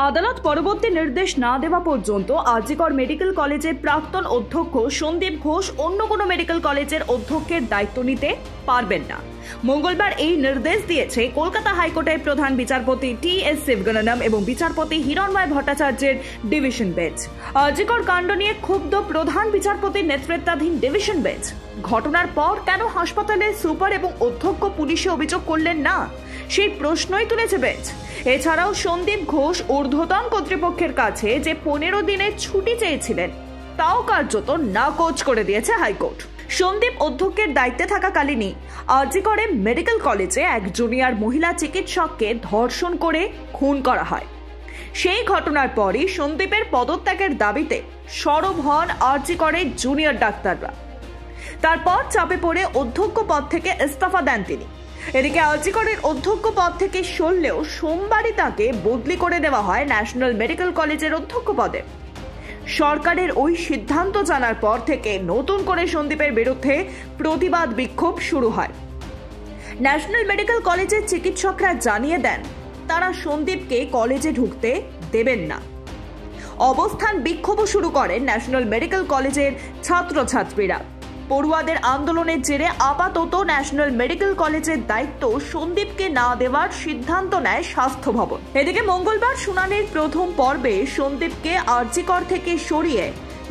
আদালত পরবর্তী নির্দেশ না দেওয়া পর্যন্ত আরজিকর মেডিকেল কলেজের প্রাক্তন অধ্যক্ষ সন্দীপ ঘোষ অন্য কোনো মেডিকেল কলেজের অধ্যক্ষের দায়িত্ব নিতে পারবেন না। মঙ্গলবার এই নির্দেশ দিয়েছে কলকাতা হাইকোর্টের প্রধান বিচারপতি টি.এস. শিবগণনম এবং বিচারপতি হিরণময় ভট্টাচার্যের ডিভিশন বেঞ্চ। আরজিকর কাণ্ড নিয়ে ক্ষুব্ধ প্রধান বিচারপতির নেতৃত্বাধীন ডিভিশন বেঞ্চ। ঘটনার পর কেন হাসপাতালের সুপার এবং অধ্যক্ষ পুলিশে অভিযোগ করলেন না, সেই প্রশ্নই তুলেছে বেঞ্চ। এছাড়াও সন্দীপ ঘোষ ঊর্ধ্বতন কর্তৃপক্ষের কাছে যে 15 দিনের ছুটি চেয়েছিলেন তাও কার্যত নাকচ করে দিয়েছে হাইকোর্ট। সন্দীপ অধ্যক্ষের দায়িত্বে থাকাকালীনই আরজিকরে মেডিকেল কলেজে এক জুনিয়র মহিলা চিকিৎসককে ধর্ষণ করে খুন করা হয়। সেই ঘটনার পরই সন্দীপের পদত্যাগের দাবিতে সরব হন আরজিকরের জুনিয়র ডাক্তাররা। তারপর চাপে পড়ে অধ্যক্ষ পদ থেকে ইস্তফা দেন তিনি। এদিকে আরজিকরের অধ্যক্ষ পদ থেকে সরলেও সোমবারই তাকে বদলি করে দেওয়া হয় ন্যাশনাল মেডিকেল কলেজের অধ্যক্ষ পদে। সরকারের ওই সিদ্ধান্ত জানার পর থেকে নতুন করে সন্দীপের বিরুদ্ধে প্রতিবাদ বিক্ষোভ শুরু হয়। ন্যাশনাল মেডিকেল কলেজের চিকিৎসকরা জানিয়ে দেন তারা সন্দীপকে কলেজে ঢুকতে দেবেন না। অবস্থান বিক্ষোভও শুরু করেন ন্যাশনাল মেডিকেল কলেজের ছাত্রছাত্রীরা। পড়ুয়াদের আন্দোলনের জেরে আপাতত ন্যাশনাল মেডিকেল কলেজের দায়িত্ব সন্দীপকে না দেওয়ার সিদ্ধান্ত নেয় স্বাস্থ্য ভবন। এদিকে মঙ্গলবার শুনানির প্রথম পর্বে সন্দীপকে আরজিকর থেকে সরিয়ে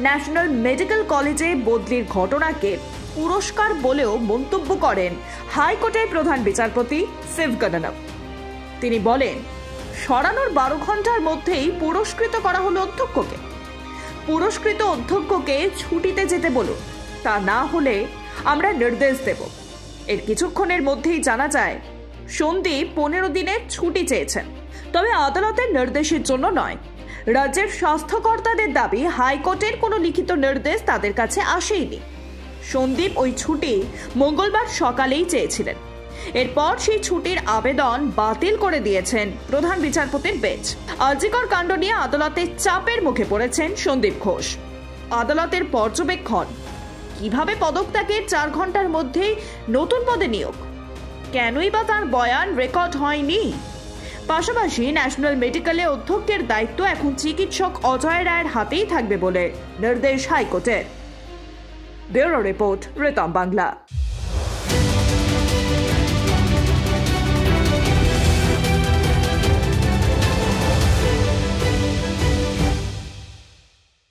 ন্যাশনাল মেডিকেল কলেজে বদলির ঘটনাকে পুরস্কার বলেও মন্তব্য করেন হাইকোর্টের প্রধান বিচারপতি শিবগণনম। তিনি বলেন, সরানোর 12 ঘন্টার মধ্যেই পুরস্কৃত করা হলো অধ্যক্ষকে। পুরস্কৃত অধ্যক্ষকে ছুটিতে যেতে বলুন, তা না হলে আমরা নির্দেশ দেব। এর কিছুক্ষণের মধ্যেই জানা যায় সন্দীপ 15 দিনের ছুটি চেয়েছেন, তবে আদালতের নির্দেশের জন্য নয়। রাজ্যের স্বাস্থ্যকর্তাদের দাবি হাইকোর্টের কোনো লিখিত নির্দেশ তাদের কাছে আসেইনি। সন্দীপ ওই ছুটি মঙ্গলবার সকালেই চেয়েছিলেন। এরপর সেই ছুটির আবেদন বাতিল করে দিয়েছেন প্রধান বিচারপতির বেঞ্চ। আরজিকর কাণ্ড নিয়ে আদালতের চাপের মুখে পড়েছেন সন্দীপ ঘোষ। আদালতের পর্যবেক্ষণ, কিভাবে পদত্যাগের 4 ঘন্টার মধ্যেই নতুন পদে নিয়োগ, কেনই বা তার বয়ান রেকর্ড হয়নি। পাশাপাশি ন্যাশনাল মেডিকেলে অধ্যক্ষের দায়িত্ব এখন চিকিৎসক অজয় রায়ের হাতেই থাকবে বলে নির্দেশ হাইকোর্টের। Bureau report, Ritam Bangla.